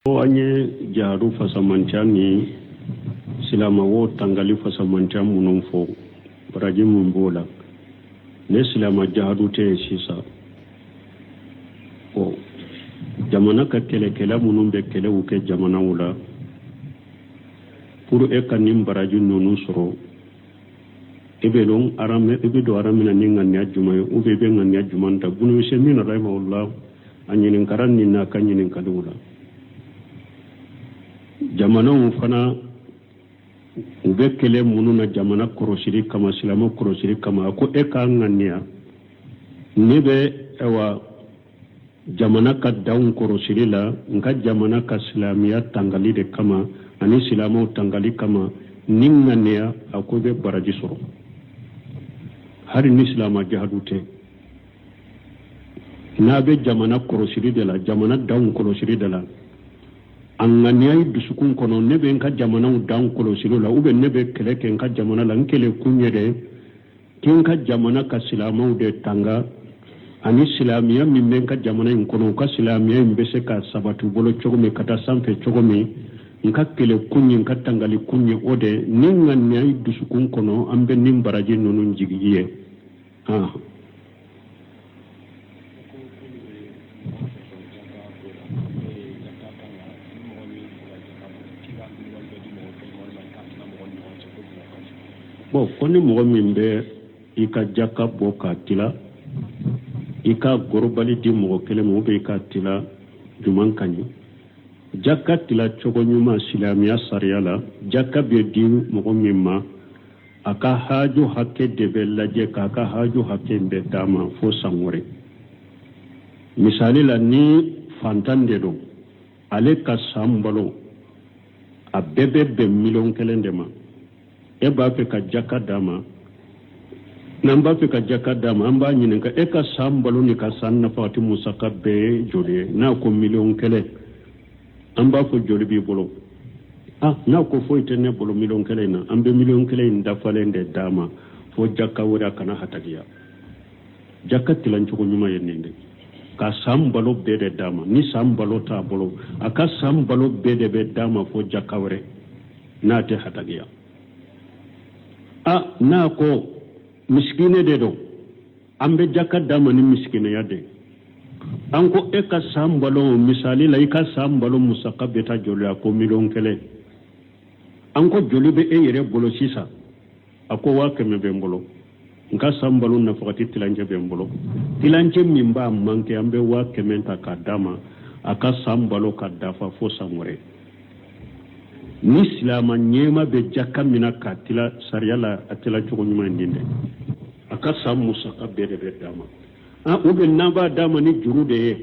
Anye jaru fasamanchani silama wo tangali fasamancham munumfo baraji mumbola ne silama jaru te sisa o jamana ka kele munumbe kele uke jamana wula pour e kanim baraji nonu soro ebe long arame ebe do aramina ninga nya jumay ube be nganya jumanta bunu semina rahimahullah anyinin karan ni na kanyinin kadula jamana fana ube kele mununa jamana korosiri kama silama korosiri kama ko e ka ngania nebe ewa jamana ka daun korosiri la nga jamana ka silamiya tangali de kama ani silama tangali kama ningania akobe baraji soro hari ni silama jahadute nabe jamana korosiri de la jamana daun korosiri de la anganyai dusukun kono nebe nka jamana dan kolosilo la ube nebe keleke nka jamana la nkele kunyede kinka jamana ka silama de tanga ani silamiya mimbe nka jamana inkono ka silamiya mbese ka sabatu bolo chogome kata samfe chogome nka kele kunye nka tangali kunye ode ninganyai dusukun kono ambe nimbaraje nonu njigiye bon koni mogo min be i ka jaka bɔ ka tila i ka gorobali di mogo kelen ma ube i ka tila juman ka ɲi jaka tila cogo ɲuman silamiya sariya la jaka be di mogo min ma a ka haju hakke de bɛ lajɛ k'a ka haju hakke bɛ d'a ma fo san wɛrɛ misali la ni fantan de don ale ka san balo a bɛɛ bɛ bɛn miliyɔn kelen de ma e b'a fɛ ka jaka d'a ma n'an b'a fɛ ka jaka d'a ma an b'a ɲininka e ka san balo ni ka san nafa ti musaka bɛɛ ye joli ye n'a ko miliyɔn kelen an b'a fɔ joli b'i bolo n'a ko foyi tɛ ne bolo miliyɔn kelen na an bɛ miliyɔn kelen in dafalen de d'a ma fo jaka wɛrɛ a kana hatagiya jaka tilancogo ɲuman ye nin de ka san balo bɛɛ de d'a ma ni san balo t'a bolo a ka san balo bɛɛ de bɛ d'a ma fo jaka wɛrɛ n'a tɛ hatagiya n'a ko miskine de don an bɛ jaka d'a ma ni miskineya de an ko e ka san balo misali la i ka san balo musaka bɛ taa joli a ko miliyɔn kelen an ko joli bɛ e yɛrɛ bolo sisan a ko 100 bɛ n bolo n ka san balo nafagati tilancɛ bɛ n bolo tilancɛ min b'a manqué an bɛ 100 ta k'a d'a ma a ka san balo ka dafa fo san wɛrɛ ni silama ɲɛma bɛ jaka mina ka tila sariya la a tila cogo ɲuman din dɛ a ka san musaka bɛɛ de bɛ d'a ma ou bien n'an b'a d'a ma ni juru de ye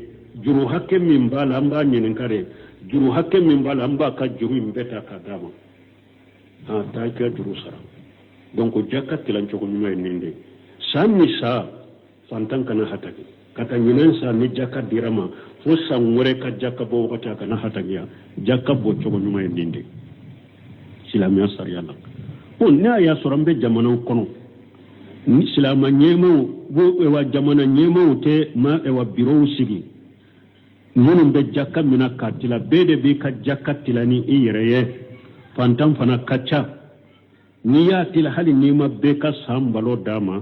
juru hakɛ min b'a la an b'a ɲininka de juru hakɛ min b'a la an b'a ka juru in bɛɛ ta k'a d'a ma taa i ka juru sara donc jaka tila cogo ɲuman ye nin de san mi sa fantan kana hataki ka taa ɲinan sa ni jaka dira ma fo san wɛrɛ ka jaka bɔ wagati a kana hatakiya jaka bɔ cogo ɲuman ye nin de silamiya sariya la bon n'a y'a sɔrɔ an bɛ jamanaw kɔnɔ ni silama ɲɛmaw wa jamana ɲɛmaw tɛ ma birow sigi minnu bɛ jaka mina ka tila bɛɛ de b'i ka jaka tila ni i yɛrɛ ye fantan fana ka ca n'i y'a tila hali n'i ma bɛɛ ka san balo d'a ma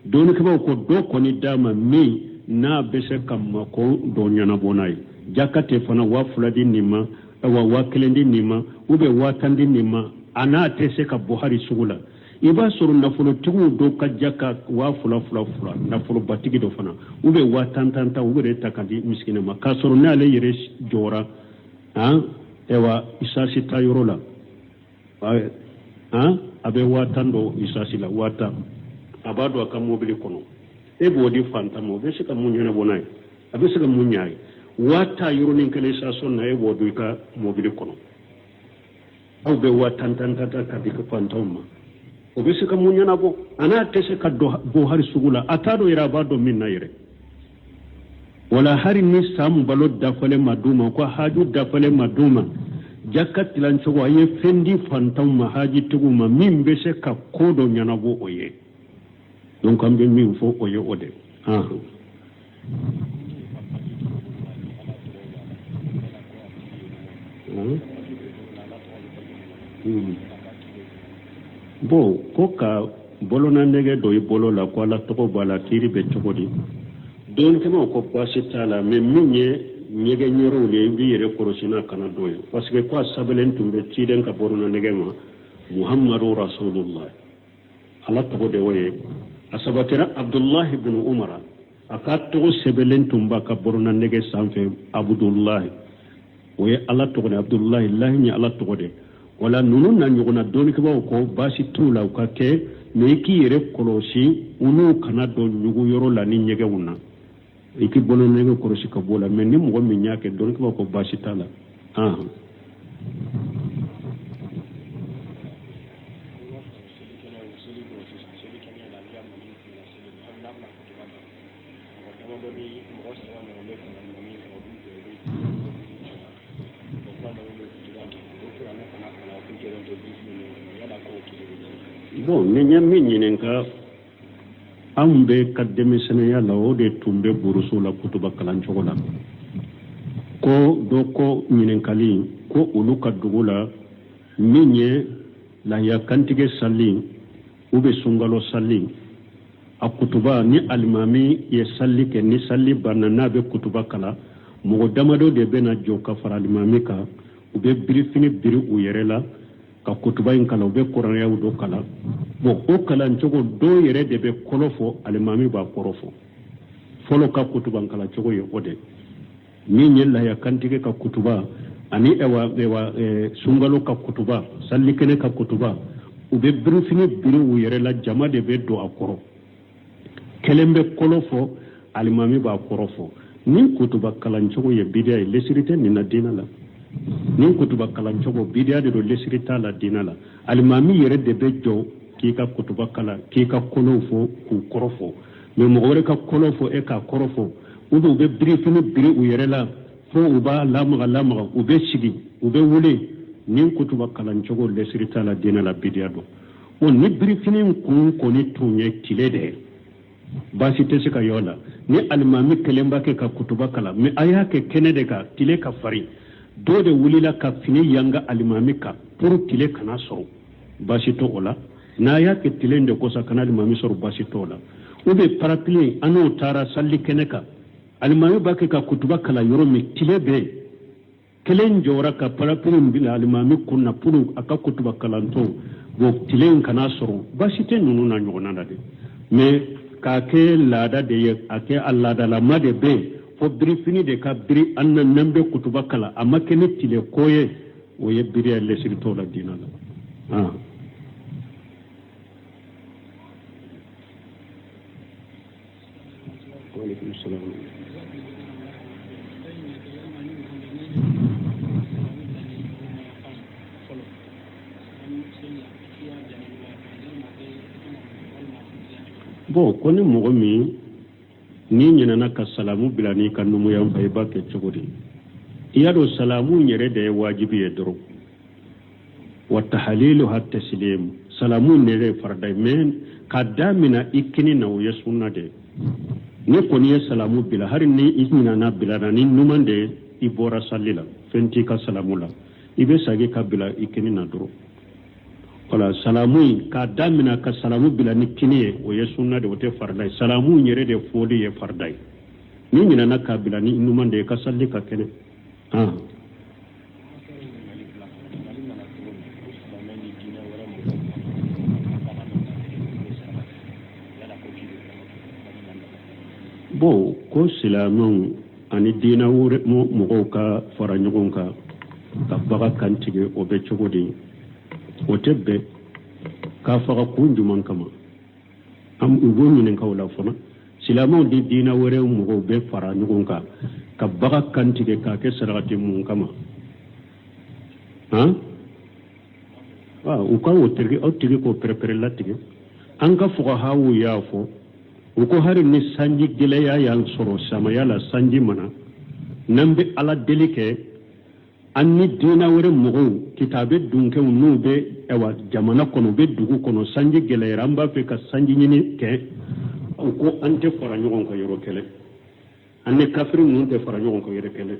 dɔɔnikɛlaw ko dɔ kɔni d'a ma min n'a bɛ se ka mako dɔ ɲɛnabɔ n'a ye jaka tɛ fana 2,000 di nin ma 1,000 di nin ma ou bien 10,000 di nin ma a n'a tɛ se ka bɔ hali sugu la i b'a sɔrɔ nafolotigiw dɔw ka jaka 2,000 nafolobatigi dɔ fana ou bien 10,000 ta u bɛ ta ka di miskine ma k'a sɔrɔ n'ale yɛrɛ jɔra isasi ta yɔrɔ la a bɛ 10,000 dɔ isasi la 10,000 a b'a dɔn a ka mobili kɔnɔ e b'o di fantan ma o bɛ se ka mun ɲɛnabɔ n'a ye a bɛ se ka mun ɲa ye 10,000 yɔrɔnin kelen sasɔn na e b'o don i ka mobili kɔnɔ aw bɛ 10,000 ta ka di ka fantanw ma o bɛ se ka mun ɲɛnabɔ a n'a tɛ se ka bɔ hali sugu la a t'a dɔn yɛrɛ a b'a dɔn min na yɛrɛ wala hari ni san balo dafalen ma d'u ma ko haju dafalen ma d'u ma jaka tilancogo a ye fɛn di fantanw ma hajitigiw ma min bɛ se ka ko dɔ ɲɛnabɔ o ye donc an bɛ min fɔ o ye o de bon ko ka bolo na nege do bolo la ko la to ko bala kiri be chogodi don ke mo ko pasi tala me minye nyege nyoro le bi yere korosina kana doyo parce que ko sabelen tumbe tiden ka bolo na nege ma muhammadu rasulullah ala to de waye asabatira abdullah ibn umar aka to sebelen tumba ka bolo na nege sanfe abdullah waye ala to de abdullah allah ni ala to de wala nunu na nyuguna don ke ko basi tula ka ke me ki yere kolosi unu kana do nyugu yoro la ni nyege wuna iki bolo nege kolosi ka bola men ni mo mi nyake don ko basi tala bon ne nyammi nyinenka ambe kademe senaya la o de tumbe burusu la kutuba kalan chogola ko doko nyinenkali ko ulu kadugula minye la ya kantige salli ube sungalo salli akutuba ni alimami ye salli ke ni salli banana be kutuba kala mo damado de bena joka fara alimami ka ube brifini biri uyerela ka kutuba in kala ube Qur'an ya udo kala bo o kala njogo do yere de be kolofo alimami ba korofo folo ka kutuba kala jogo ye ode ni nyella ya kantige ka kutuba ani ewa sungalo ka kutuba salli kene ka kutuba ube brifini biri uyerela jama de be do akoro kelembe kolofo alimami ba korofo ni kutuba kala njogo ye bidia lesirite ni na dina la ni kutuba kalancogo bidia de do lesirita la dina la alimami yere de be jo ki ka kutuba kala ki ka kolofo ku korofo me mo wore ka kolofo e ka korofo udo be brifini biri u yere la fo uba lamga ube sigi ube wule ni kutuba kalancogo lesirita la dina la bidia do on ni brifini kun ko ni tunye tilede basi tese ka yola ni alimami kelemba ke ka kutuba kala me ayake kenede ka tile ka fari do de wulila ka fini yanga alimami ka pour tile kana soro basi to ola na ya ke tile nde ko sa kana alimami soro basi to ola ube parapli ano tara salli keneka alimami ba ke ka kutuba kala yoro mi tile be kelen jora ka parapli mbila alimami kunna pour aka kutuba kala to bo tile kana soro basi te nunu na nyona de me ka ke lada de ye ake alla da la made be fo biri fini de ka biri anna nambe kutuba kala amma kene tile koye o ye biri alle sirto la dina la wa alaikum assalam bo koni mogo mi ni nyina ka salamu bilani kan numu yan bai ba ke chogodi iya do salamu nyere de wajibi e doro wa tahlilu hatta taslim salamu ne farda men kadamina ikini na uya sunna de ne koni salamu bila har ni izmina na bilana ni numande ibora sallila fenti ka salamu la ibe sage ka bila ikini na doro wala salamu ka damina ka salamu bila ni kiniye o ye sunna de wote fardai salamu nyere de fodi ye fardai ni nyina na ka bila ni inuma de ka salli ka kene bo ko silamu ani dina wure mo ka fara nyogon ka baga kantige o be chogodi otebbe ka faga kunjuman kama am ugo nyinen kawla fona silamo di dina wore mo be fara nyugon ka baga kantige ka ke sarati mun kama u ka otiri ko prepare latige an ka fuga hawu yafo u ko hari ni sanji gile ya yal soro sama yala sanji mana nambe ala delike anni dina wore mogo kitabe dunke nube ewa jamana kono be dugu kono sanji gele ramba fe ka sanji nyini ke ko ante fara nyogon ko yoro kele anne kafiri nun te fara nyogon ko yoro kele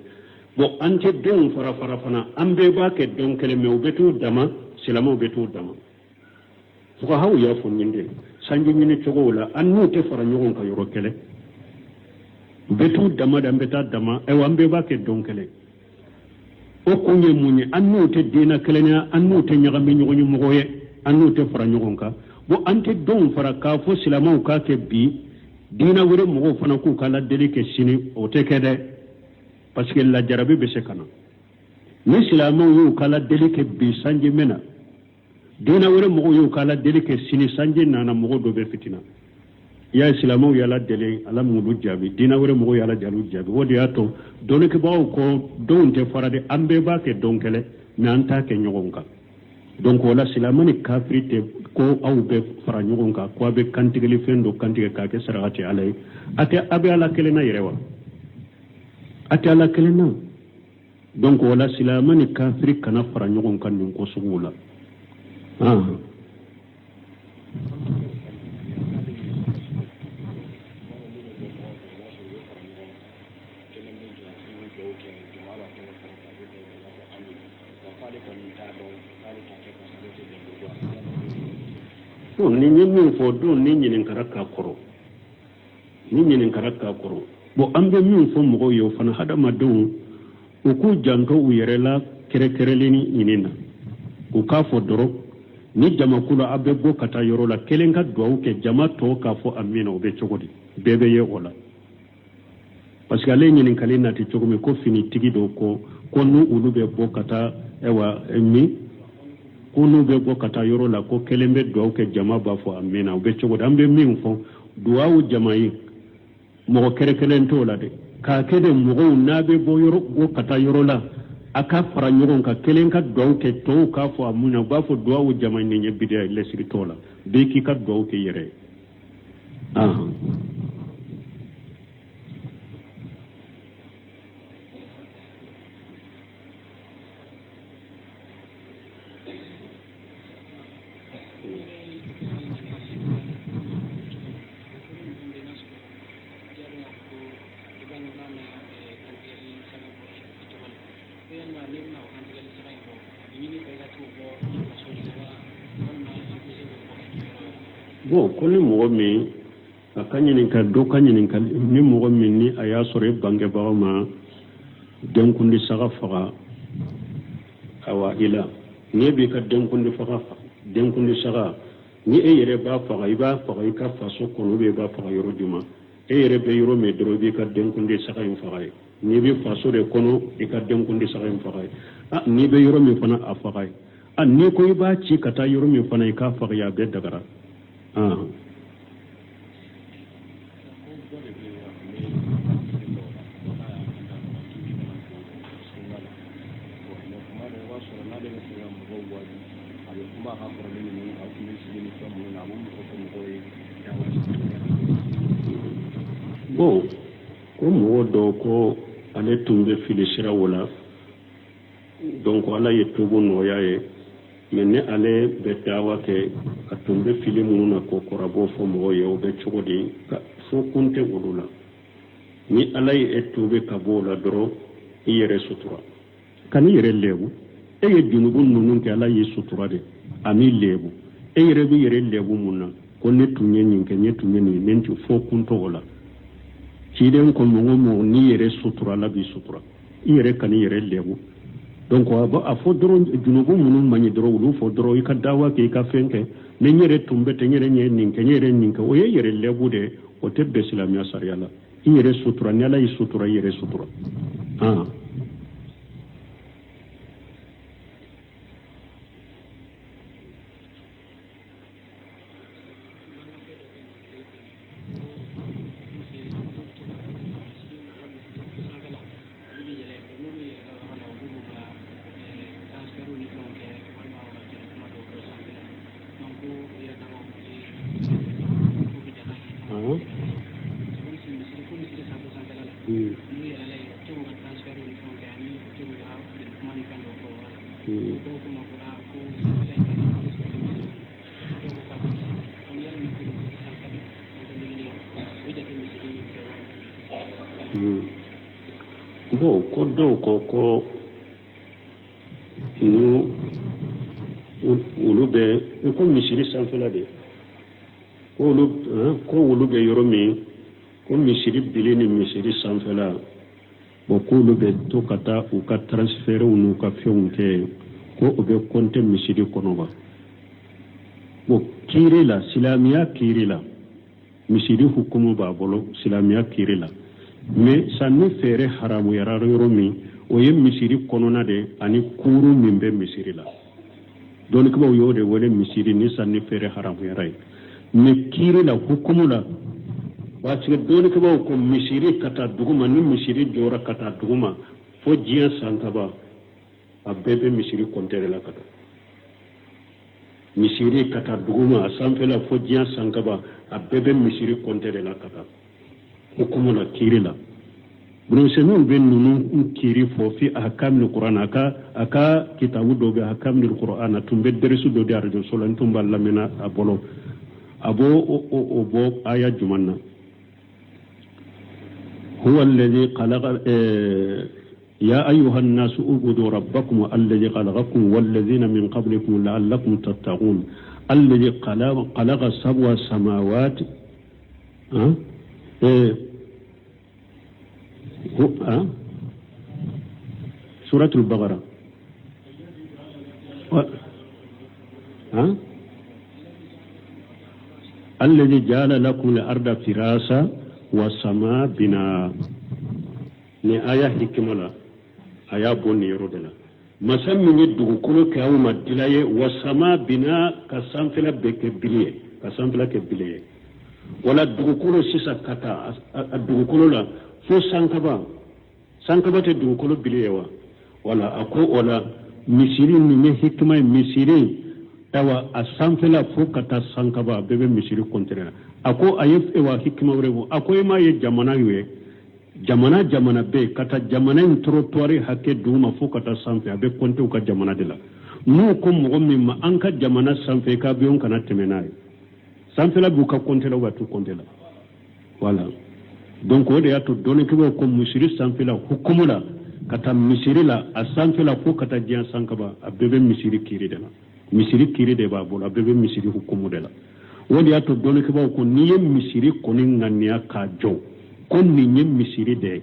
bo ante don fara fana ambe ba ke don kele me ubetu dama silamo betu dama ko hawu ya fo nyinde sanji nyine togo la annu te fara nyogon ka yoro kele betu dama da mbeta dama e wambe ba ke don kele o kunye munye annu te dina kelenya annu te nyaga mi nyogon mogoye annu te fara nyogon ka bo ante don fara ka fo silamo ka ke bi dina wure mogo fana ku kala deli ke sini o te kede parce que la jarabi be se kana ni silamo yu kala deli ke bi sanji mena dina wure mogo yu kala deli ke sini sanji nana mogo do be fitina ya silamo ya la deli ala mudu jabi dina wure mogo ya la jalu jabi wodi ato dole ke bawo ko don te farade ambe ba ke donkele nanta ke nyogonka donc wala silamani kafirite ko aw be fara nyogonka ko be kantigeli fendo kantige ka ke sarati alay ate abe ala kelena yerewa ate ala kelena donc wala silamani kafiri kana fara nyogonka nin ko sugula ni min fo don ni nyinin karaka koro bo ambe min fo mogo yo fana hada madon o ku janto u yerela kerekereleni nyinina o ka fo doro ni jama kula abe go kata yoro la kelenga do ke jama to ka fo amina o be chogodi bebe ye ola parce que ale nyinin kalina ti chogomi ko fini tigi do ko nu ulu be bo kata ewa mi kunu be bo kata yoro la ko kelembe do ke jama ba fo amina o be chogodi ambe min fo duwawu jama yi mo kerekelen to la de ka kede mo na be bo yoro go kata yoro la aka fara nyogon ka kelen ka do ke to ka fo amuna ba fo duwawu jama ni nyebide lesri to la be ki ka do ke yere bon ko ni mogo min a ka ɲininka do ka ɲininka ni mogo min ni a y'a sɔrɔ i bangebagaw ma denkundi saga faga awa i la ni b'i ka denkundi saga ni e yɛrɛ b'a faga i b'a faga i ka faso kɔnɔ i b'a faga yɔrɔ juma e yɛrɛ bɛ yɔrɔ min dɔrɔn i b'i ka denkundi saga in faga ye ni bɛ faso de kɔnɔ i ka denkundi saga in faga ye ni bɛ yɔrɔ min fana a faga ye ni ko i b'a ci ka taa yɔrɔ min fana i k'a faga ye a bɛɛ dagara bon ko mɔgɔ dɔ ko ale tun bɛ fili siraw la donc ala ye tubu nɔgɔya ye mais ni ale bɛ dawa kɛ a tun bɛ fili minnu na ko kɔrɔbɔ fɔ mɔgɔw ye o bɛ cogo di fo kun tɛ olu la ni ala ye e tuube ka bɔ o la dɔrɔn i yɛrɛ sutura ka n'i yɛrɛ lebu e ye junubu ninnu kɛ ala ye sutura de ani lebu e yɛrɛ bɛ yɛrɛ lebu mun na ko ne tun ye nin kɛ ne tun ye nin ne tun fo kun tɔgɔ la ciden ko mɔgɔ mɔgɔ n'i yɛrɛ sutura la b'i sutura i yɛrɛ ka n'i yɛrɛ lebu donc a fɔ dɔrɔn junubu minnu man ɲi dɔrɔn olu fɔ dɔrɔn i ka dawa kɛ i ka fɛn kɛ ne n yɛrɛ tun bɛ ten n yɛrɛ ɲɛ nin kɛ n yɛrɛ nin kɛ o ye yɛrɛ lebu de o tɛ bɛn silamɛya sariya la i yɛrɛ sutura ni ala y'i sutura i yɛrɛ sutura bon ko do ko nu ulu be ko misiri sanfela de ko ulu be yoro mi ko misiri bili ni misiri sanfela bo ko ulu be to kata u ka transfert unu ka fionke ko o be konte misiri kono ba bo kirila silamiya kirila misiri hukumu ba bolo silamiya kirila mais sanni fere haramu yararo yoro mi o ye misiri konona de ani kuru min be misiri la doni ko yo de wole misiri ni sanni fere haramu yarai me kiri la hukumu la waati doni ko ko misiri kata duguma ni misiri jora kata duguma fo jiya sankaba a bebe misiri kontere la kata misiri kata duguma sanfela fo jiya sankaba a bebe misiri kontere la kata hukumu la kiri la Brunsenun ben nunu kiri fo fi ahkamil Qur'an aka kitabu do be ahkamil Qur'an tumbe deresu do de arjo solan tumba lamina abolo abo aya jumanna huwa alladhi khalaqa ya ayuha an-nas ubudu rabbakum alladhi khalaqakum walladhina min qablikum la'allakum tattaqun alladhi khalaqa sab'a samawati سورة البقرة الذي جعل لكم الأرض فراشا والسماء بناء ni aya hikimala aya bonni yorodela masam ni dugu kulo ke awma dilaye wasama bina kasamfila beke biliye kasamfila ke biliye wala dugu kulo sisa kata dugu kulo la fo sankaba te dugukolo bilewa wala ako wala misiri ni ne hikma misiri tawa asanfela fo kata sankaba bebe misiri kontrera ako ayef ewa hikma rewo ako ma ye jamana be kata jamana in trottoir hakke duma fo kata sanfe abe konte ka jamana de la nu ko mo ma anka jamana sanfe ka biyon kana temenai sanfela bu ka kontela watu kontela wala donc o de ya to doni kibo ko misiri sanfila hukumula kata misiri la a sanfila ko kata jiyan sankaba a bebe misiri kiri de ba bolo a bebe misiri hukumu de la o de ya to doni kibo ko niye misiri koni ngania ka jo kon niye misiri de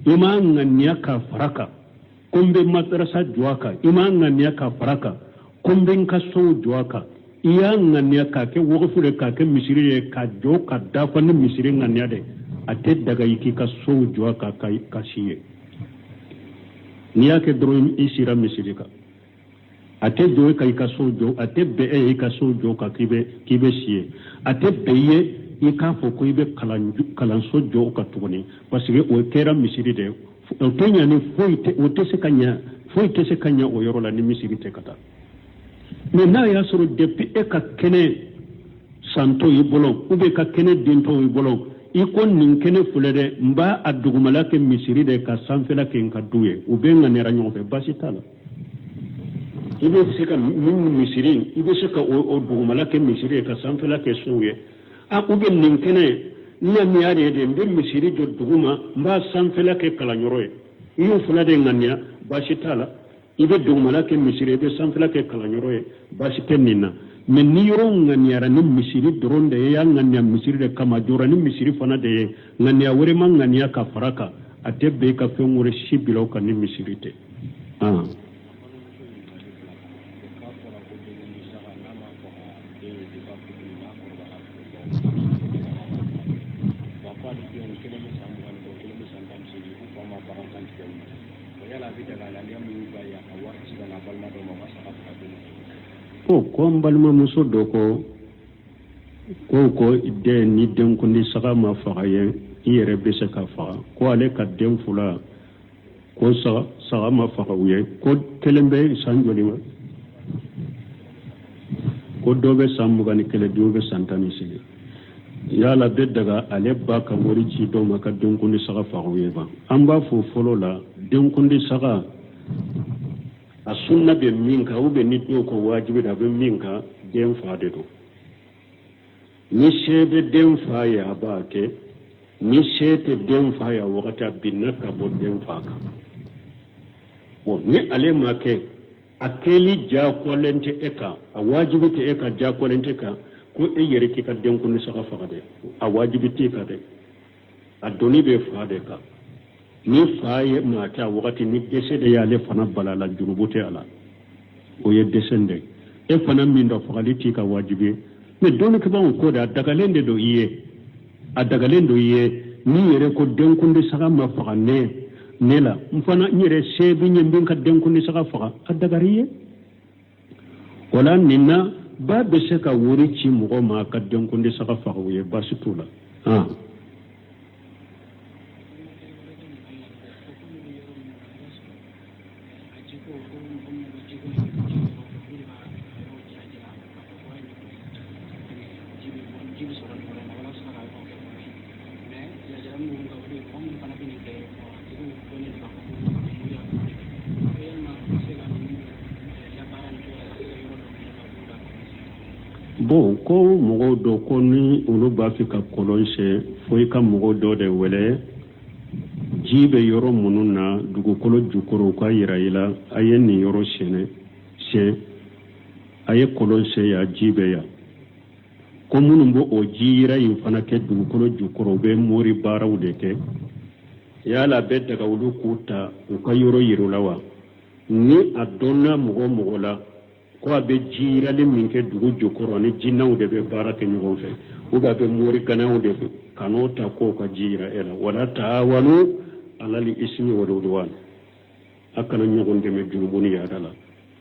ima ngania ka faraka kombe madrasa juaka ima ngania ka faraka kombe nkaso juaka iya ngania ka ke wogofule ka ke misiri ka jo ka dafa ni misiri ngania de ate daga yiki ka so jwa ka shiye ni yake drum isira misirika ate jo ka so jo ate be ka so jo ka kibe shiye ate be ye ika fo ko ibe kalan so jo ka tuguni parce que o kera misiri de o tonya ni o se kanya o yoro la ni misiri te kata mais na ya soro depuis e ka kene santo yibolo ube ka kene dinto yibolo ikon nin kene fulede mba adugumala ke misiri de ka sanfela ke nkaduye ubenga nera nyombe basi tala ibe seka min misiri ibe seka o dugumala ke misiri ka sanfela ke suye a ube nin kene nya miare de mbe misiri jo duguma mba sanfela ke kala nyoroye iyo fulade ngania basi tala ibe dugumala ke misiri be sanfela ke kala nyoroye basi tenina men ni yoro nganyara ni misiri doronde ya nganya misiri de kama jora ni misiri fana de nganya wore man nganya ka faraka atebe ka fengore shibilo ka ni misiri te ko mbalma muso doko ko de ni den ko ni saga ma faga ye yere be se ka faga ko ale ka den fula ko saga ma faga ye ko kelembe sanjoli ma ko dobe sambuga ni kele dobe santani sigi yala be daga ale ba ka wori ci do ma ka den ko ni saga faga ye ba amba fo folo la den ko ni saga a sunna be minka ube ni do ko wajibi da be minka den faade do ni shebe den fa ya ba ke ni shete den fa ya wakata binna ka bo den fa ka ni ale ma ke akeli jakolente eka a wajibite eka jakolente ka ko e yere ki ka den kunni saka fagade a wajibite ka de a doni be faade ka ni faaye mata wakati ni dese de yale fana balala junubute ala o ye desende e fana min do fagaliti ka wajibe me doni ke ban ko da dagalende do iye a dagalendo iye ni yere ko den kunni saka ma fagane nela mfana nyere sebi nyembin ka den kunni saka faga a dagariye wala ninna ba be se ka wuri ci mugo ma ka den kunni saka faga ye basitula bon ko mogo do ko ni ulu ba fi ka kolonse foi ka mogo do de wele jibe yoro mununa dugu kolo jukoro ka yiraila ayen ni yoro shene se aye kolonse ya jibe ya ko munun bo o jira yin fana ke dugu kolo jukoro be mori baraw de ke yala be daga ulu kuta ka yoro yirulawa ni adonna mogo la ko abe jirale min ke dugu jukoro ni jinnaw de be barake nyugo fe o ga be mori kanaw de kanota ko ka jira ela wala taawanu alali ismi wa udwan akana nyugo de me junubuni ya dala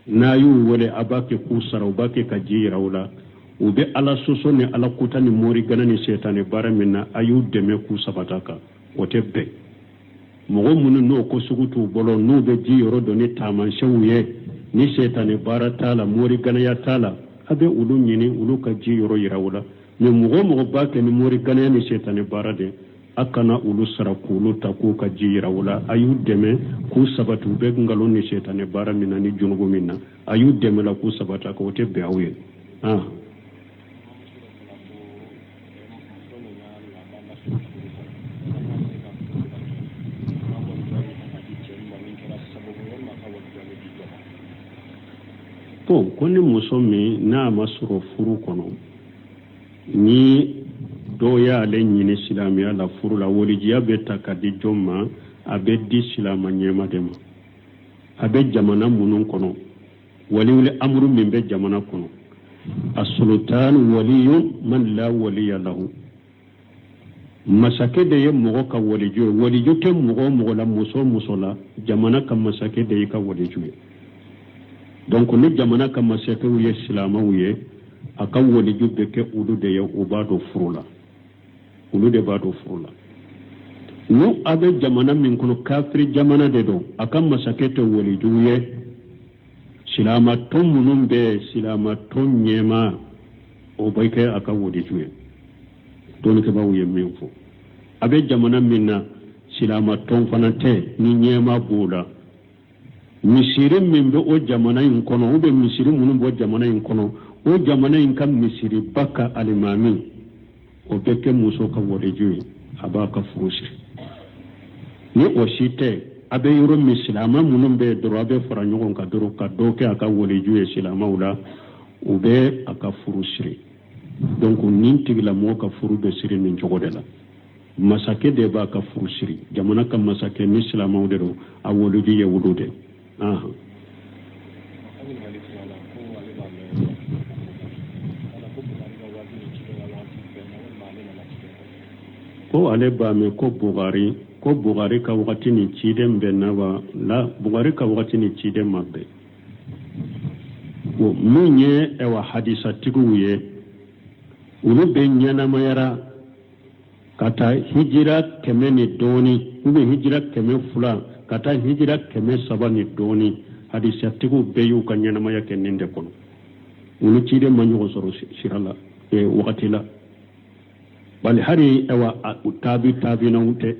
nayu wole abake kusara ubake ka jira wala ube ala soso ne ala kutani mori ganani setane baramina ayu de me kusabataka otebbe mogo munu no ko sugutu bolo no be jiro do ni taman shawye ni setane bara tala mori ganaya tala abe ulu nyini ulu ka jiro yirawula ni mogo bake ni mori ganaya ni setane bara de akana ulu sara kulu taku ka jirawula ayu deme ku sabatu be ngalo ni setane bara mina ni junugo minna ayu deme la ku sabata ko te be awye koni muso min n'a ma sɔrɔ furu kɔnɔ ni dɔw y'ale ɲini silamɛya la furu la walijiya bɛ ta ka di jɔn ma a bɛ di silama ɲɛma de ma a bɛ jamana minnu kɔnɔ waliwuli amuru min bɛ jamana kɔnɔ as-sultan waliyun man la waliya lahu masakɛ de ye mɔgɔ ka waliju ye waliju tɛ mɔgɔ la muso la jamana ka masakɛ de ye ka waliju ye donc ni jamana ka masakɛw ye silamaw ye a ka waliju bɛ kɛ olu de ye u b'a dɔn furu la olu de b'a dɔn furu la n'u a bɛ jamana min kɔnɔ kafiri jamana de don a ka masakɛ tɛ waliju ye silamatɔn minnu bɛ silamatɔn ɲɛma o bɛ kɛ a ka waliju ye dɔnnikɛbaaw ye min fɔ a bɛ jamana min na silamatɔn fana tɛ ni ɲɛma b'o la misiri min bɛ o jamana in kɔnɔ ou bien misiri minnu bɔ jamana in kɔnɔ o jamana in ka misiri ba ka alimami o bɛ kɛ muso ka waliju ye a b'a ka furu siri ni o si tɛ a bɛ yɔrɔ min silama minnu bɛ yen dɔrɔn a bɛ fara ɲɔgɔn kan dɔrɔn ka dɔ kɛ a ka waliju ye silamaw la o bɛ a ka furu siri donc nin tigilamɔgɔ ka furu bɛ siri nin cogo de la masakɛ de b'a ka furu siri jamana ka masakɛ ni silamaw de don a waliju ye olu de ko ale ba me ko Buhari ka wakati ni ciden bɛ na wa la Buhari ka wakati ni ciden ma bɛn min ye hadisatigiw ye olu bɛ ɲɛnamayara ka taa hijira 100 ni dɔɔni ou bien hijira 200 ka taa hijira 300 ni dɔɔni hadisatigiw bɛɛ y'u ka ɲɛnamaya kɛ nin de kɔnɔ olu ciden ma ɲɔgɔn sɔrɔ sira la wakati la bali hari taabinaw tɛ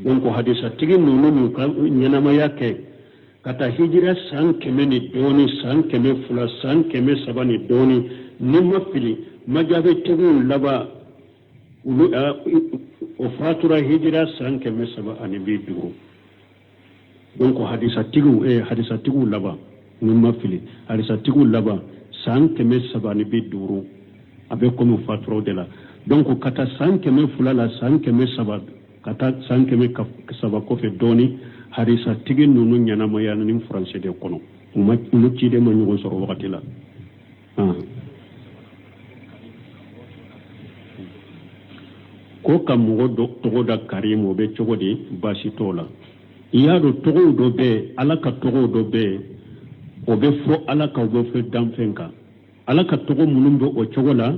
donc hadisatigi ninnu min ka ɲɛnamaya kɛ ka taa hijira san 100 ni dɔɔni san 200 san 300 ni dɔɔni ni ma fili majabetigiw laban o fatura hijira san 750 donc hadisa tigu laba min ma fili hadisa tigu laba san keme sabani bi duru abe komi faturo de la donc kata san keme fulala san keme saba kata san keme saba kofe doni hadisa tigi nunu ñanama yana nin français de kono mu cide ma ñugo soro wakati la ko kam mogo togo da karim o be cogo di basi to la iya do togo do be ala ka togo do be o be fo ala ka o be fo danfenka ala ka togo munun be o cogo la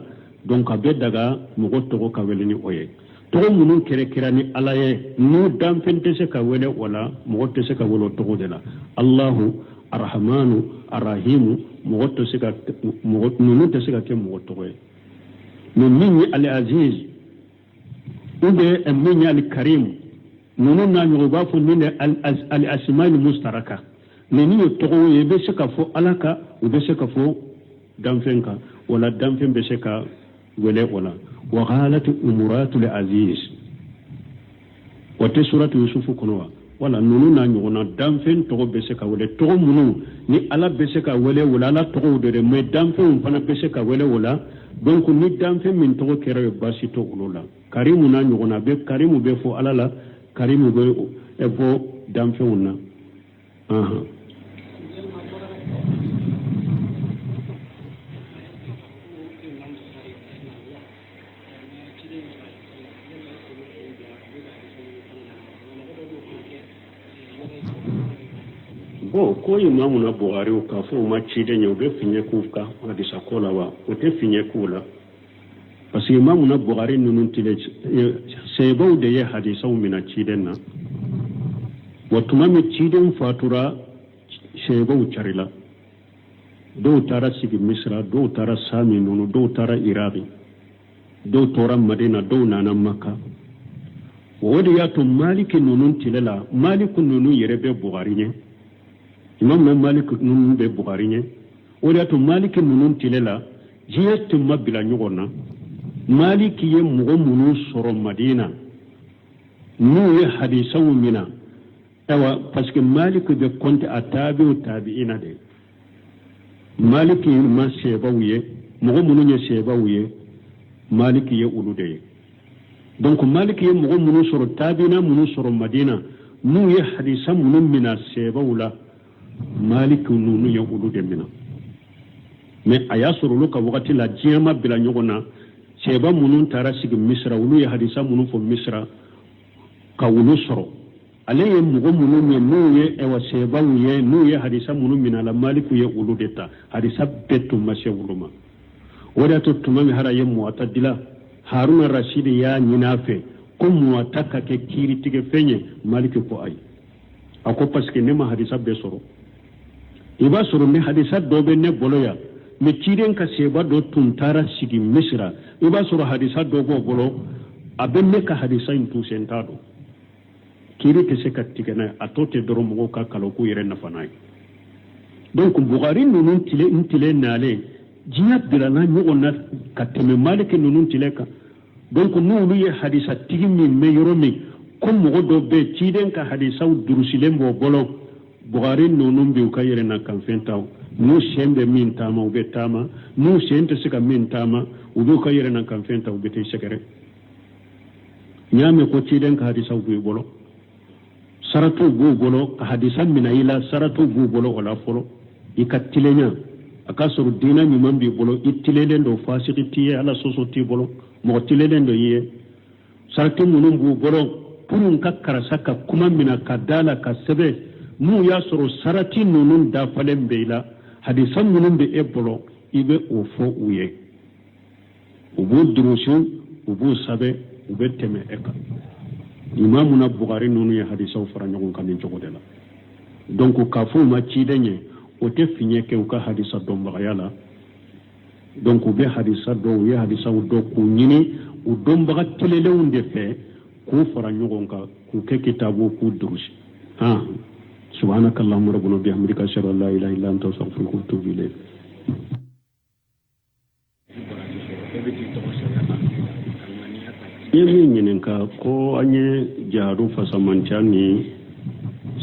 donc a be daga mogo togo ka weleni oye togo munun kere kira ni ala ye nu danfen te se ka wele wala mogo te se ka welo togo de la allahu arrahmanu arrahimu mogo te se ka mogo nunu te se ka ke mogo togo ye mais min al aziz ube min al karim nunu na ñogo ba fo ni al asmaul mustaraka mais ni togo ye be se ka fo alaka u be se ka fo danfenka wala danfen be se ka wele wala wa ghalat umuratul aziz wate suratu yusuf kunwa wala nunu na ñogona danfen togo be se ka wele togo munu ni ala be se ka wele wala ala togo de mais danfen fana be se ka wele wala donc ni danfen min togo kere basi to ulola karimu na ñogona be karimu be fo ala la karimu be e fo danfen na bon ko imamu na buhari o ka fo ma cide nyaw be finye kufka hadisa kola wa o te finye kula parce que imamu na buhari nunun tile sebo de ye hadisa mina cide na watuma mi cide fatura sebo charila do tara sigi misra do tara sami nunu do tara iraqi do tora madina do nana makka wodi ya to maliki nunun tilela maliku nunu yerebe buhari ne imam na malik nun be bukhari nye o da to malik nun tilela jiyat mabila nyogona malik ye mugo munu soro madina nu ye hadisa mina ewa parce que malik de compte atabi o tabiina de malik ye ma seba wiye mugo munu nye seba wiye malik ye ulude donc malik ye mugo munu soro tabiina munu soro madina nu ye hadisa munu mina seba wula malik nunu ya ulu de mina mais aya soro ka wakati la jema bila nyogona seba munun tara sigi misra ulu ya hadisa munun fo misra ka ulu soro ale ye mugo munun ye nu ye ewa seba ye nu ye hadisa munun mina la malik ye ulu de ta hadisa betu mashe uluma wada to tumami hara ye muatadila haruna rashid ya nyinafe ko muataka ke kiri tige fenye malik ko ay ako parce que nema hadisa be soro iba soro ne hadisa dobe ne boloya me ciiden ka seba do tuntara sigi misra iba soro hadisa dogo bolo abenne ka hadisa intu sentado kiri te se katigana atote doro mo ka kalo ku yere nafanay donc bukhari nunun tile nale jiya bilana nyogona kateme malike nunun tile ka donc nunu ye hadisa tigi mi me yoromi ko mo do be ciiden ka hadisa durusilembo bolo bukhari nunun bi ka yere na kan fentaw nu sembe min tama ube tama nu sente sika min tama ube ka yere na kan fentaw be te sekere nyame ko ciiden ka hadisa bu bolo saratu bu bolo ka hadisa mina ila saratu bu bolo wala folo ikatilenya akasuru dina nyumam bi bolo itilelen do fasiki tiye ala soso ti bolo mo tilelen do yiye saratu munum bu bolo purun ka karasaka kuma mina kadala ka sebe mu ya soro sarati nunun da falen beila hadisan nunun be ebolo ibe ofo uye ubu durusun ubu sabe ube teme eka imamu na bukhari nunu ya hadisa fara nyagun kanin jogodela donc ka fu ma ci denye o te finye ke ka hadisa dom bagayala donc ube hadisa do ye hadisa do ku nyini u dom baga telele unde fe ku fara nyagun ka ku ke kitabu ku durusi سبحانك اللهم ربنا بحمدك اشهد ان لا اله الا انت استغفرك واتوب اليك yemi ñinin ka ko añe jaaru fasamanca ni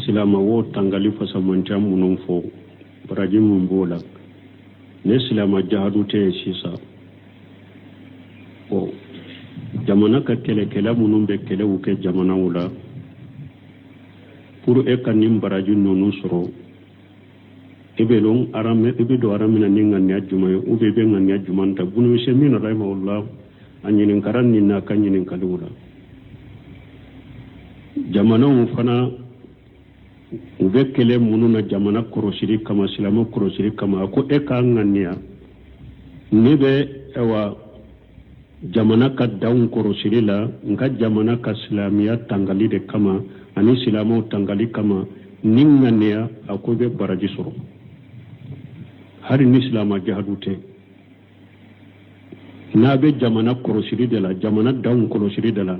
silama wo tangali fasamanca munun fo baraji mun bola ne silama jahadu te sisa o jamana ka kele munun be kele wuke jamana wula pour e kanim baraji nonu soro ebe long arame ebe do aramina ninga nya juma ube be nganya jumanta bunu shemina rahimahullah anyinin karan ni na kanyinin kalula jamana mu fana ube kele mununa jamana korosiri kama silama korosiri kama ko e ka ngania nebe ewa jamana ka daun korosiri la nga jamana ka silamiya tangali de kama ani silama tangali kama ningania akobe baraji soro hari ni silama jahadute na be jamana korosiri de la jamana daun korosiri de la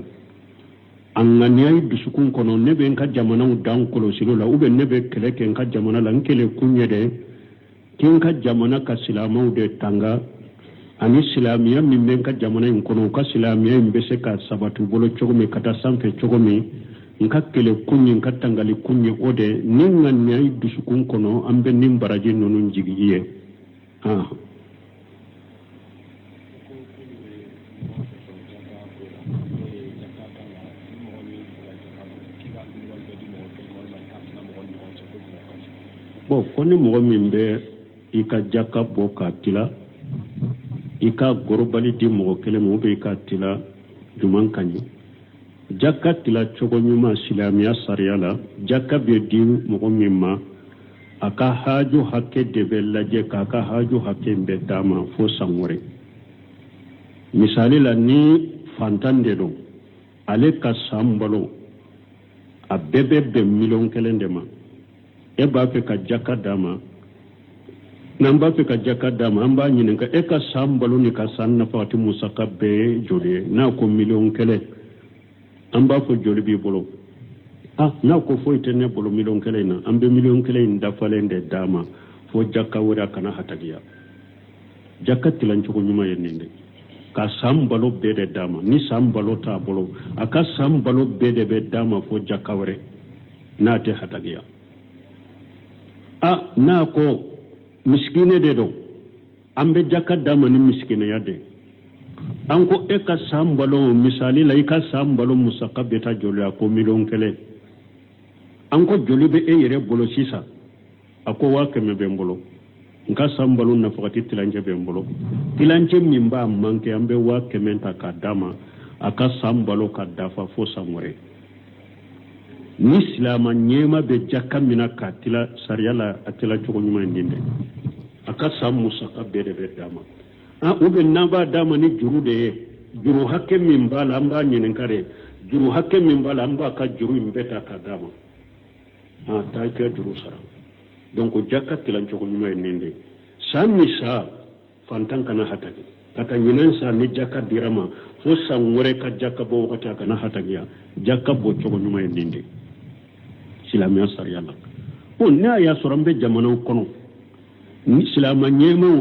angania dusukun kono nebe nka jamana daun korosiri la ube nebe keleke nka jamana la nkele kunyede kinka jamana ka silama de tanga ani silamiya min be nka jamana in kono ka silamiya in be se ka sabatu bolo chogomi kata sanfe chogomi nka kele kunyi nka tangali kunyi ode ningania dusukun kono ambe nim baraji nonu jigiye bon koni mogo min be i ka jaka bo ka tila i ka gorobali di mogo kelen mo be i ka tila juman kanyi jaka tila cogo ɲuma silamiya sariya la jaka be di mogo min ma a ka haju hakke de be lajɛ k'a ka haju hakke bɛ dama fo san wɛrɛ misali la ni fantan de don ale ka san balo a bɛɛ bɛ bɛn miliyɔn kelen de ma e b'a fɛ ka jaka d'a ma n'an b'a fɛ ka jaka d'a ma an b'a ɲininka e ka san balo ni ka san nafati musaka bɛɛ ye joli ye n'a ko miliyɔn kelen an b'a fɔ joli b'i bolo n'a ko foyi tɛ ne bolo miliyɔn kelen na an bɛ miliyɔn kelen in dafalen de d'a ma fo jaka wɛrɛ a kana hatagiya jaka tilancogo ɲuman ye nin de ka san balo bɛɛ de d'a ma ni san balo t'a bolo a ka san balo bɛɛ de bɛ d'a ma fo jaka wɛrɛ n'a tɛ hatagiya n'a ko miskine de don an bɛ jaka d'a ma ni miskineya de an ko e ka san balo misali la i ka san balo musaka bɛ taa joli a ko miliyɔn kelen an ko joli bɛ e yɛrɛ bolo sisan a ko 100 bɛ n bolo n ka san balo nafakati tilancɛ bɛ n bolo tilancɛ min b'a manqué an bɛ 100 ta k'a d'a ma a ka san balo ka dafa fo san wɛrɛ ni silama ɲɛma bɛ jaka min na k'a tila sariya la a tila cogo ɲuman ye nin de a ka san musaka bɛɛ de bɛ d'a ma ou bien n'an b'a d'a ma ni juru de ye juru hakɛ min b'a la an b'a ɲininka de juru hakɛ min b'a la an b'a ka juru in bɛɛ ta k'a d'a ma taa i ka juru sara donc jaka tilancogo ɲuman ye nin de san min sa fantan kana hatagi ka taa ɲinan sa ni jaka dira ma fo san wɛrɛ ka jaka bɔ wagati a kana hatagiya jaka bɔ cogo ɲuman ye nin de silamiya sariya la bon n'a y'a sɔrɔ an bɛ jamanaw kɔnɔ ni silama ɲɛmaw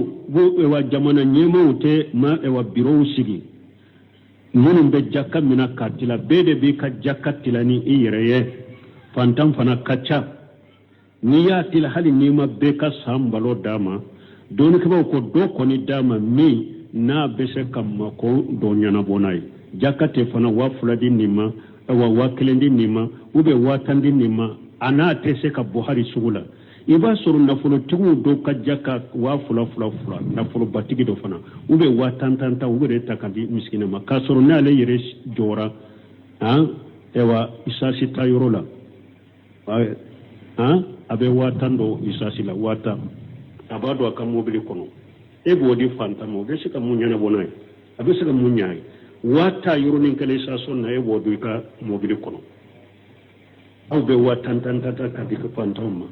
wa jamana ɲɛmaw tɛ ma birow sigi minnu bɛ jaka mina k'a tila bɛɛ de b'i ka jaka tila ni i yɛrɛ ye fantan fana ka ca n'i y'a tila hali n'i ma bɛɛ ka san balo d'a ma dɔɔnikɛlaw ko dɔ kɔni d'a ma min n'a bɛ se ka mako dɔ ɲɛnabɔ n'a ye jaka tɛ fana 2,000 di nin ma 1,000 di nin ma ou bien 10,000 di nin ma a n'a tɛ se ka bɔ hali sugu la i b'a sɔrɔ nafolotigiw dɔw ka jaka 2,000 nafolobatigi dɔ fana ou bien 10,000 ta u bɛ ta ka di miskina ma k'a sɔrɔ n'ale yɛrɛ jɔra isasi ta yɔrɔ la a bɛ 10,000 dɔ isasi la 10,000 a b'a dɔn a ka mobili kɔnɔ e b'o di fantan ma o bɛ se ka mun ɲɛnabɔ n'a ye a bɛ se ka mun ɲa ye 10,000 yɔrɔnin kelen isasi na e b'o don i ka mobili kɔnɔ aw bɛ 10,000 ta ka di fantanw ma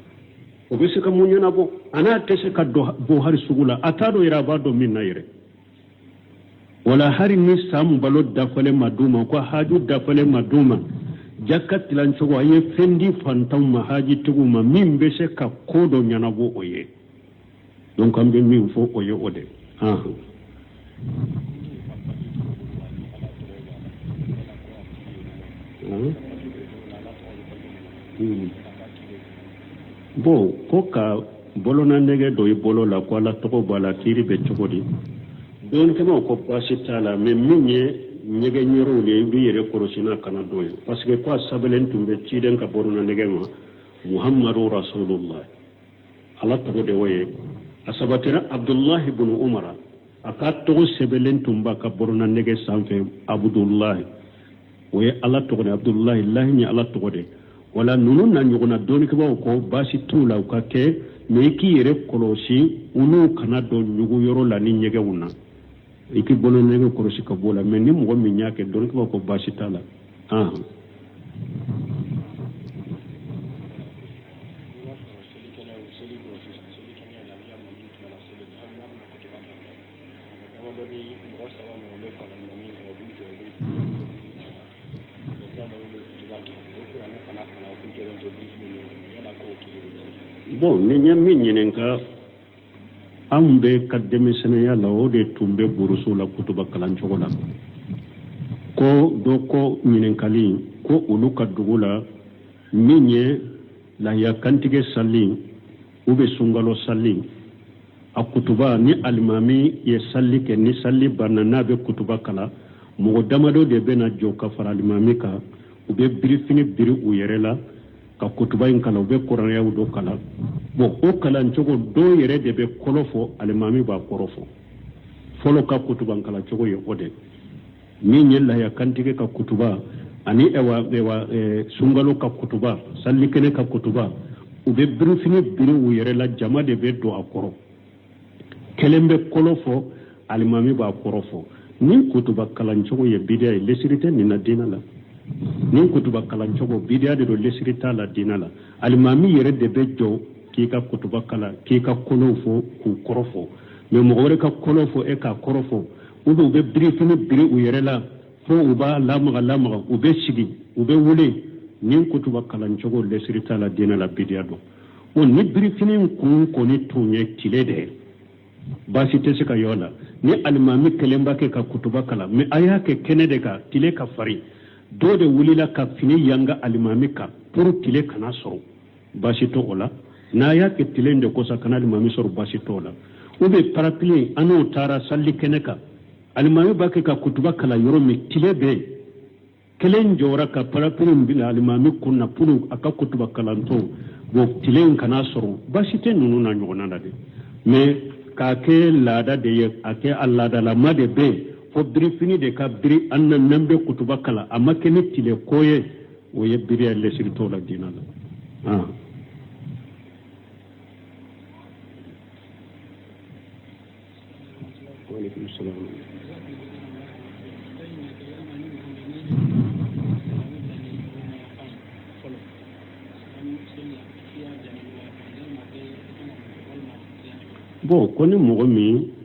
o bɛ se ka mun ɲɛnabɔ a n'a tɛ se ka bɔ hali sugu la a t'a dɔn yɛrɛ a b'a dɔn min na yɛrɛ wala hari ni san balo dafalen ma d'u ma ko haju dafalen ma d'u ma jaka tilancogo a ye fɛn di fantanw ma hajitigiw ma min bɛ se ka ko dɔ ɲɛnabɔ o ye donc an bɛ min fɔ o ye o de Bon, ko ka bolo na nege do i bolo la ko ala togo bala kiri be cogodi don kema ko basi tala mais min ye ñege ñoro le bi yere korosina kana doye parce que ko sabelen tumbe ciden ka bolo na nege ma muhammadu rasulullah ala togo de woye asabatira abdullah ibn umar aka togo sebelen tumba ka bolo na nege sanfe abdullah woye ala togo de abdullah allah ni ala togo de wala nunu na ñuguna doni ko ko basi tula ka ke me ki yere kolosi unu kana do ñugu yoro la ni ñege wuna iki bolo nege kolosi ka bola mais ni mo mi ñake doni ko basi tala bon ni ñammi ñinen ka ambe ka demisene yalla o de tumbe burusu la kutuba kalan chogola ko do ko ñinen kali ko ulu ka dugula minye la ya kantige salli ube sungalo salli a kutuba ni almami ye salli ke ni salli banana be kutuba kala mo damado de bena joka fara almami ka ube brifini biri u yere la ka kutuba in kala ube Qur'an ya do kala bon o kala ncogo do yere de be kolofo alimami ba korofo folo ka kutuba kala cogo ye ode ni nyella ya kantige ka kutuba ani ewa sungalo ka kutuba salli kene ka kutuba ube brifini biri u yere la jama de be do akoro kelembe kolofo alimami ba korofo ni kutuba kala ncogo ye bidia lesirite ni na dina la ni kutuba kalancogo bidia de do lesirita la dina la alimami yere de be jo ki ka kutuba kala ki ka kolofo ku korofo mais mo gore ka kolofo e ka korofo udo be brifini biri u yere la fo uba lamaga ube sigi ube wule ni kutuba kalancogo lesirita la dina la bidia do on ni brifini kun ko ni tunye tilede basi tese ka yola ni alimami kelemba ke ka kutuba kala mais aya ke kenede ka tile ka fari do de wulila ka fini yanga alimami ka pour tile kana soro basi to ola na ya ke tile nde ko sa kana alimami soro basi to ola ube parapli ano tara salli keneka alimami ba ke ka kutuba kala yoro mi tile be kelen jora ka parapli mbila alimami kunna pour aka kutuba kala to bo tile kana soro basi te nunu na nyona de mais ka ke lada de ye ake alla da la made be fo biri fini de ka biri anna nambe kutuba kala amma kene tile koye o ye biri alle sirto la dina la wa alaikum assalam bon koni mogo mi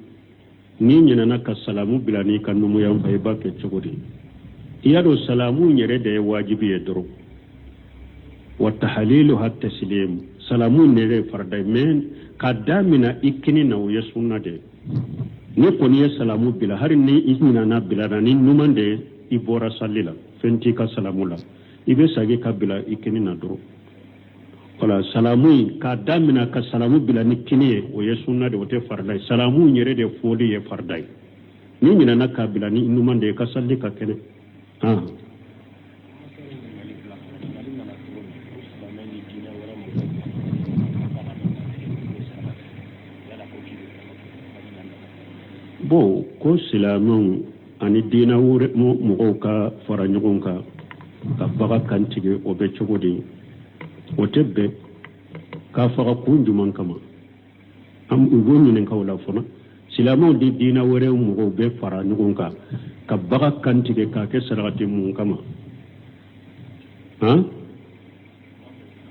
ni ñinana ka salamu bilani ka numuyan bay ba ke cogodi iyado salamu ñere de wajibi ye doro wa tahlilu hatta taslim salamu nere farday men ka damina ikini na ye sunna de ni koni ye salamu bila har ni ñinana bilana ni numande ibora sallila fenti ka salamu la ibe sage ka bila ikini na doro wala salamu ka damina ka salamu bila ni kiniye o ye sunna de wote fardai salamu nyere de foli ye fardai ni nyina na ka bila ni inumande ka salli ka kene bo ko silamu ani dina wure mo ka fara nyogon ka baga kantige o be chogodi otebbe ka faga kunjuman kama am ugoni nen kawla fona silamo di dina wore mo be fara nyugon ka baga kantige ka ke sarati mun kama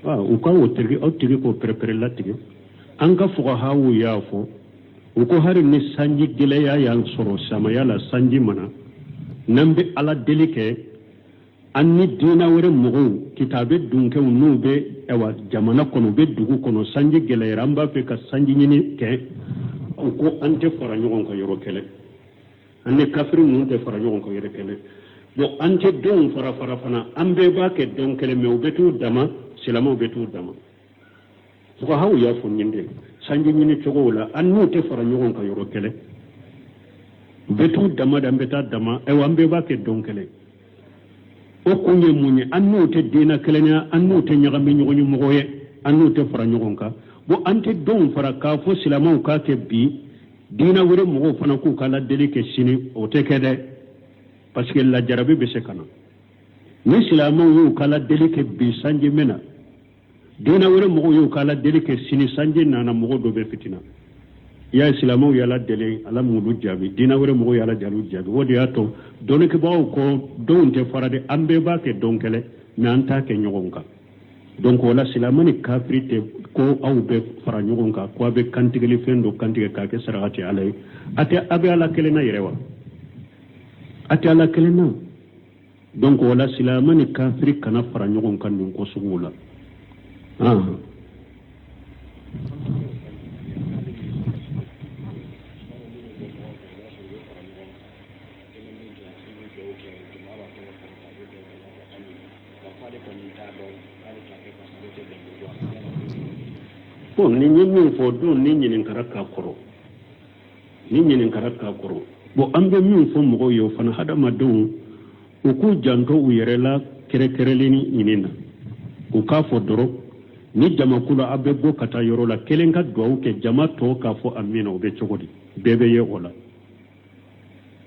u ka otiri ko prepare latige an ka fuga hawu yafo u ko hari ni sanji gile ya yan soro sama yala sanji mana nambe ala delike anni dina wore mogo kitabe dunke nube ewa jamana kono be dugu kono sanji gele ramba fe ka sanji nyini ke ko ante fara nyogon ko yoro kele anne kafiri mun te fara nyogon ko yoro kele do ante don fara fana ambe ba ke don kele me obetu dama silamo betu dama ko haw ya fo nyinde sanji nyini cogo la annu te fara nyogon ka yoro kele betu dama da beta dama e wambe ba ke don kele o kunye munye annu te dina kelenya annu te nyaga mi nyogon mogoye annu te fara nyogon ka bo ante don fara ka fo silamaw ka ke bi dina wure mogo fana ku kala deli ke sini o te kede parce que la jarabi be se kana ni silamaw yu kala deli ke bi sanji mena dina wure mogo yu kala deli ke sini sanji nana mogo do be fitina ya silamaw yala deli ala mudu jabi dina wure mogo yala jalu jabi wodi ato don ke bawo ko don te farade ambe ba ke don kele me anta ke nyogonka donc wala silamani kafirite ko aw be fara nyogonka ko be kantigeli fendo kantige ka ke sarati alay ate abe ala kelena yerewa ate ala kelena donc wala silamani kafiri kana fara nyogonka ndun ko sugula ni min fo do ni nyinin karaka koro bo ambe min fo mo yo fana hada madun o ku janto u yerela kerekerelini nyinina ku ka fo doro ni jama kula abe go kata yoro la kelenga do ke jama to ka fo amina o be chogodi bebe ye ola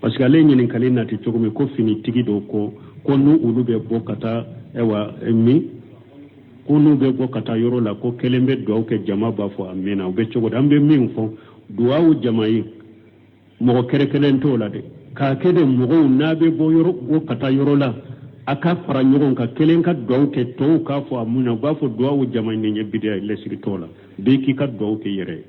parce que ale nyinin kalina ti chogomi ko fini tigi do ko nu ulu be go kata ewa mi kunu be go kata yoro la ko kelembe do ke jama ba fo amina be chogo dambe min fo duwawu jamai mo kerekelen to la de ka kede mo na be bo yoro go kata yoro la aka fara nyogon ka kelen ka do ke to ka fo amuna ba fo duwawu jamai ne nyebide lesiri to la be ki ka do ke yere